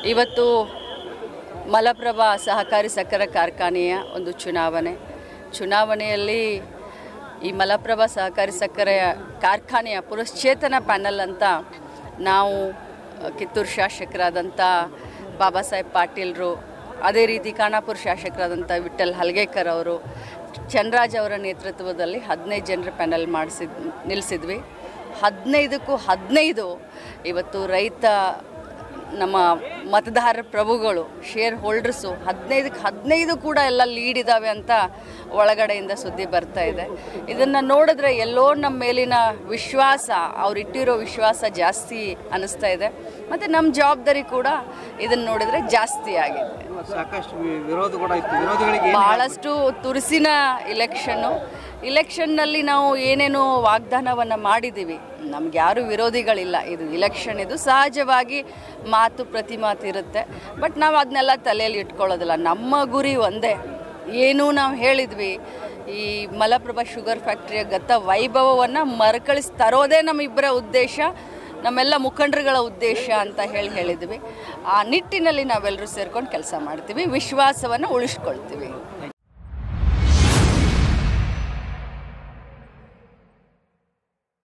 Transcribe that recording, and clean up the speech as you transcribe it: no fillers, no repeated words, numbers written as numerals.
ಇವತ್ತು ಮಲಪ್ರಭಾ ಸಹಕಾರಿ ಸಕ್ಕರೆ ಕಾರ್ಖಾನೆಯ ಒಂದು ಚುನಾವಣೆಯಲ್ಲಿ ಈ ಮಲಪ್ರಭಾ ಸಹಕಾರಿ ಸಕ್ಕರೆ ಕಾರ್ಖಾನೆಯ ಪುನಶ್ಚೇತನ ಪ್ಯಾನಲ್ ಅಂತ ನಾವು ಕಿತ್ತೂರು ಶಾಸಕರಾದಂಥ ಬಾಬಾ ಸಾಹೇಬ್ ಪಾಟೀಲ್ರು, ಅದೇ ರೀತಿ ಖಾನಾಪುರ ಶಾಸಕರಾದಂಥ ವಿಠ್ಠಲ್ ಹಲ್ಗೇಕರ್ ಅವರು, ಚನ್ರಾಜ್ ಅವರ ನೇತೃತ್ವದಲ್ಲಿ 15 ಜನರ ಪ್ಯಾನಲ್ ನಿಲ್ಲಿಸಿದ್ವಿ. 15ಕ್ಕೂ 15 ಇವತ್ತು ರೈತ ನಮ್ಮ ಮತದಾರ ಪ್ರಭುಗಳು, ಶೇರ್ ಹೋಲ್ಡರ್ಸು 15ಕ್ಕೆ 15 ಕೂಡ ಎಲ್ಲ ಲೀಡ್ ಇದ್ದಾವೆ ಅಂತ ಒಳಗಡೆಯಿಂದ ಸುದ್ದಿ ಬರ್ತಾ ಇದೆ. ಇದನ್ನು ನೋಡಿದ್ರೆ ಎಲ್ಲೋ ನಮ್ಮ ಮೇಲಿನ ವಿಶ್ವಾಸ, ಅವರಿಟ್ಟಿರೋ ವಿಶ್ವಾಸ ಜಾಸ್ತಿ ಅನ್ನಿಸ್ತಾ ಇದೆ. ಮತ್ತು ನಮ್ಮ ಜವಾಬ್ದಾರಿ ಕೂಡ ಇದನ್ನು ನೋಡಿದರೆ ಜಾಸ್ತಿ ಆಗಿದೆ. ಸಾಕಷ್ಟು ವಿರೋಧ ಕೂಡ ಇತ್ತು, ವಿರೋಧಿಗಳಿಗೆ ಭಾಳಷ್ಟು ತುರುಸಿನ ಇಲೆಕ್ಷನ್ನಲ್ಲಿ ನಾವು ಏನೇನೋ ವಾಗ್ದಾನವನ್ನು ಮಾಡಿದ್ದೀವಿ. ನಮ್ಗೆ ಯಾರೂ ವಿರೋಧಿಗಳಿಲ್ಲ. ಇದು ಇಲೆಕ್ಷನ್, ಇದು ಸಹಜವಾಗಿ ಮಾತು ಪ್ರತಿ ಮಾತು ಇರುತ್ತೆ. ಬಟ್ ನಾವು ಅದನ್ನೆಲ್ಲ ತಲೆಯಲ್ಲಿ ಇಟ್ಕೊಳ್ಳೋದಿಲ್ಲ. ನಮ್ಮ ಗುರಿ ಒಂದೇ. ಏನೂ ನಾವು ಹೇಳಿದ್ವಿ, ಈ ಮಲಪ್ರಭಾ ಶುಗರ್ ಫ್ಯಾಕ್ಟ್ರಿಯ ಗತ ವೈಭವವನ್ನು ಮರುಕಳಿಸಿ ತರೋದೇ ನಮ್ಮಿಬ್ಬರ ಉದ್ದೇಶ, ನಮ್ಮೆಲ್ಲ ಮುಖಂಡರುಗಳ ಉದ್ದೇಶ ಅಂತ ಹೇಳಿದ್ವಿ. ಆ ನಿಟ್ಟಿನಲ್ಲಿ ನಾವೆಲ್ಲರೂ ಸೇರ್ಕೊಂಡು ಕೆಲಸ ಮಾಡ್ತೀವಿ, ವಿಶ್ವಾಸವನ್ನು ಉಳಿಸ್ಕೊಳ್ತೀವಿ.